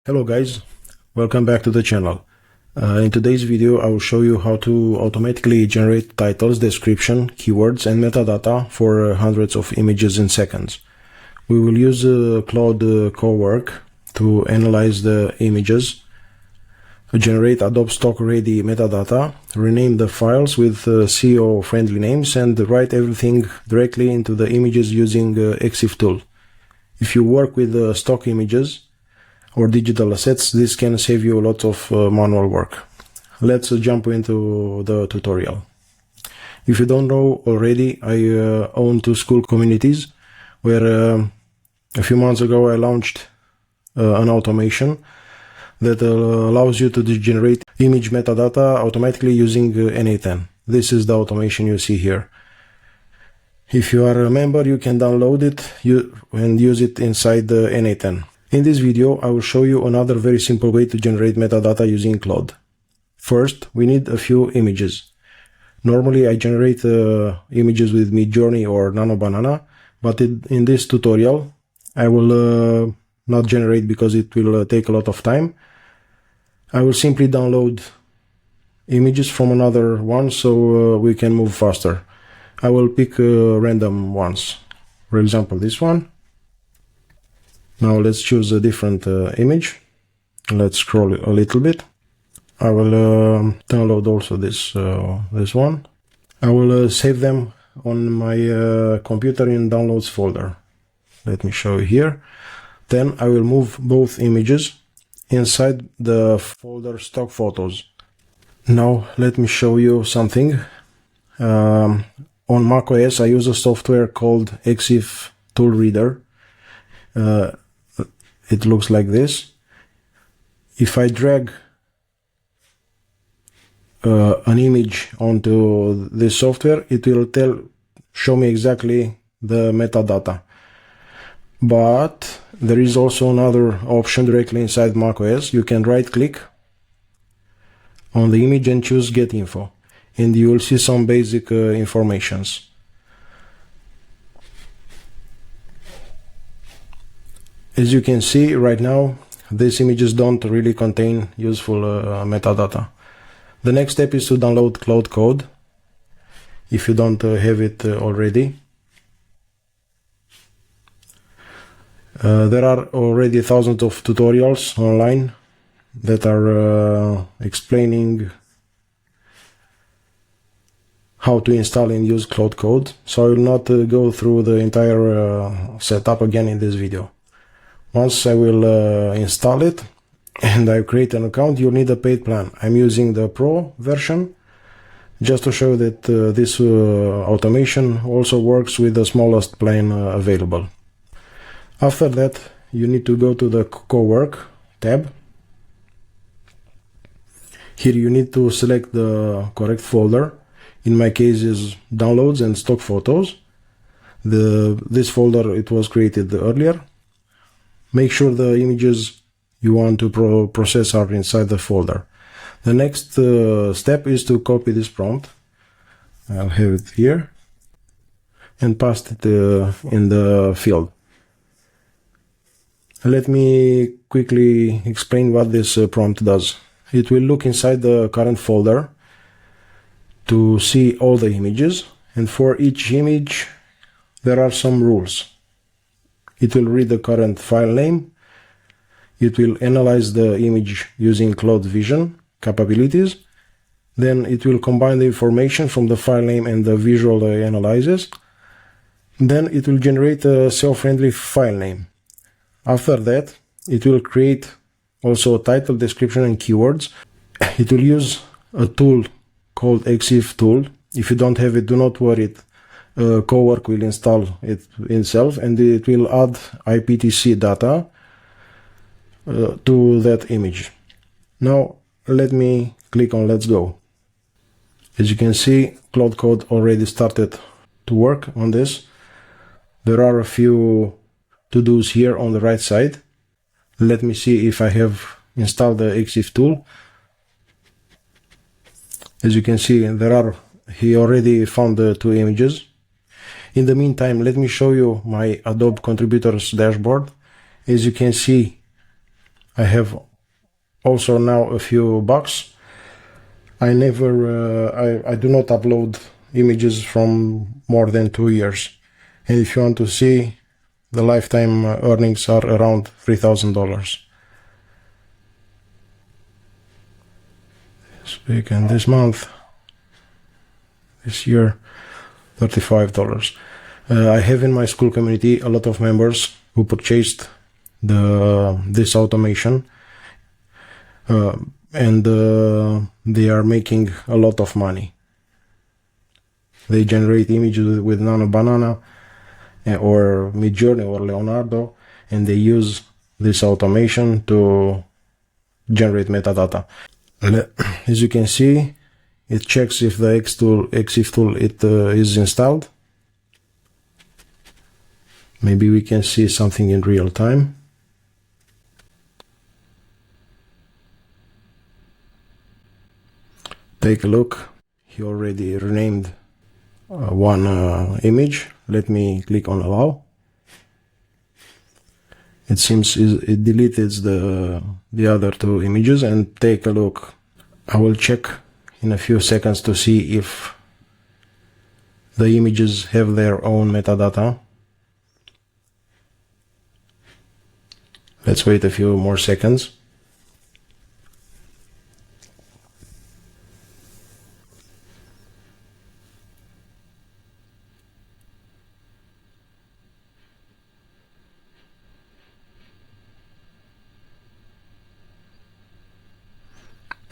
Hello guys, welcome back to the channel. In today's video I will show you how to automatically generate titles, description, keywords and metadata for hundreds of images in seconds. We will use Claude Cowork to analyze the images, generate Adobe Stock ready metadata, rename the files with SEO-friendly names and write everything directly into the images using ExifTool. If you work with stock images or digital assets, this can save you a lot of manual work. Let's jump into the tutorial. If you don't know already, I own two school communities where a few months ago I launched an automation that allows you to generate image metadata automatically using NA10. This is the automation you see here. If you are a member, you can download it and use it inside the NA10. In this video, I will show you another very simple way to generate metadata using Claude. First, we need a few images. Normally, I generate images with Midjourney or NanoBanana, but in this tutorial, I will not generate because it will take a lot of time. I will simply download images from another one so we can move faster. I will pick random ones. For example, this one. Now let's choose a different image. Let's scroll a little bit. I will download also this one. I will save them on my computer in Downloads folder. Let me show you here. Then I will move both images inside the folder Stock Photos. Now let me show you something. On macOS I use a software called ExifTool Reader. It looks like this. If I drag an image onto this software, it will show me exactly the metadata. But there is also another option directly inside macOS. You can right click on the image and choose Get Info, and you will see some basic informations. As you can see right now, these images don't really contain useful metadata. The next step is to download Claude Code, if you don't have it already. There are already thousands of tutorials online that are explaining how to install and use Claude Code, so I will not go through the entire setup again in this video. Once I will install it and I create an account, you'll need a paid plan. I'm using the Pro version just to show that this automation also works with the smallest plan available. After that, you need to go to the Cowork tab. Here you need to select the correct folder. In my case is Downloads and Stock Photos. This folder, it was created earlier. Make sure the images you want to process are inside the folder. The next step is to copy this prompt. I'll have it here and paste it in the field. Let me quickly explain what this prompt does. It will look inside the current folder to see all the images, and for each image there are some rules. It will read the current file name. It will analyze the image using Claude Vision capabilities. Then it will combine the information from the file name and the visual analysis. Then it will generate a SEO-friendly file name. After that, it will create also a title, description and keywords. It will use a tool called ExifTool. If you don't have it, do not worry. Cowork will install it itself, and it will add IPTC data to that image. Now let me click on Let's Go. As you can see, Claude Code already started to work on this. There are a few to-dos here on the right side. Let me see if I have installed the ExifTool. As you can see, he already found the two images. In the meantime, let me show you my Adobe Contributors dashboard. As you can see, I have also now a few bugs. I do not upload images from more than 2 years. And if you want to see, the lifetime earnings are around $3,000. This week and this month, this year, $35. I have in my school community a lot of members who purchased this automation, and they are making a lot of money. They generate images with Nano Banana or Midjourney or Leonardo, and they use this automation to generate metadata. As you can see, it checks if the ExifTool is installed. Maybe we can see something in real time. Take a look. He already renamed one image. Let me click on allow. It seems it deleted the other two images, and take a look. I will check in a few seconds to see if the images have their own metadata. Let's wait a few more seconds.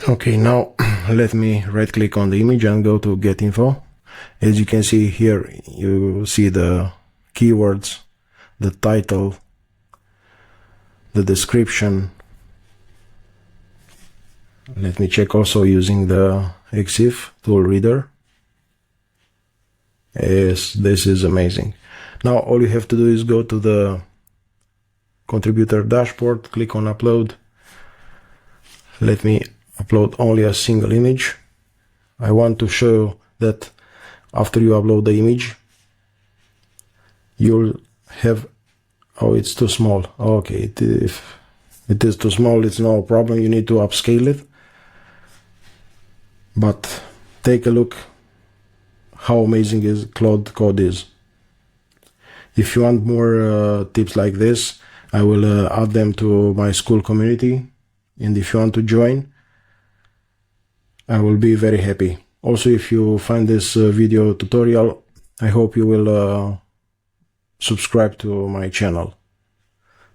Okay, now let me right click on the image and go to get info. As you can see here, you see the keywords, the title, the description. Let me check also using the ExifTool reader. Yes, this is amazing. Now all you have to do is go to the contributor dashboard, click on upload. Let me upload only a single image. I want to show that after you upload the image, you'll have, oh, it's too small. Okay, if it is too small, it's no problem. You need to upscale it. But take a look how amazing is Claude Code is. If you want more tips like this, I will add them to my school community. And if you want to join, I will be very happy. Also, if you find this video tutorial, I hope you will subscribe to my channel.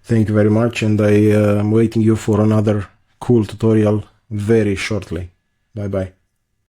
Thank you very much, and I am waiting you for another cool tutorial very shortly. Bye bye.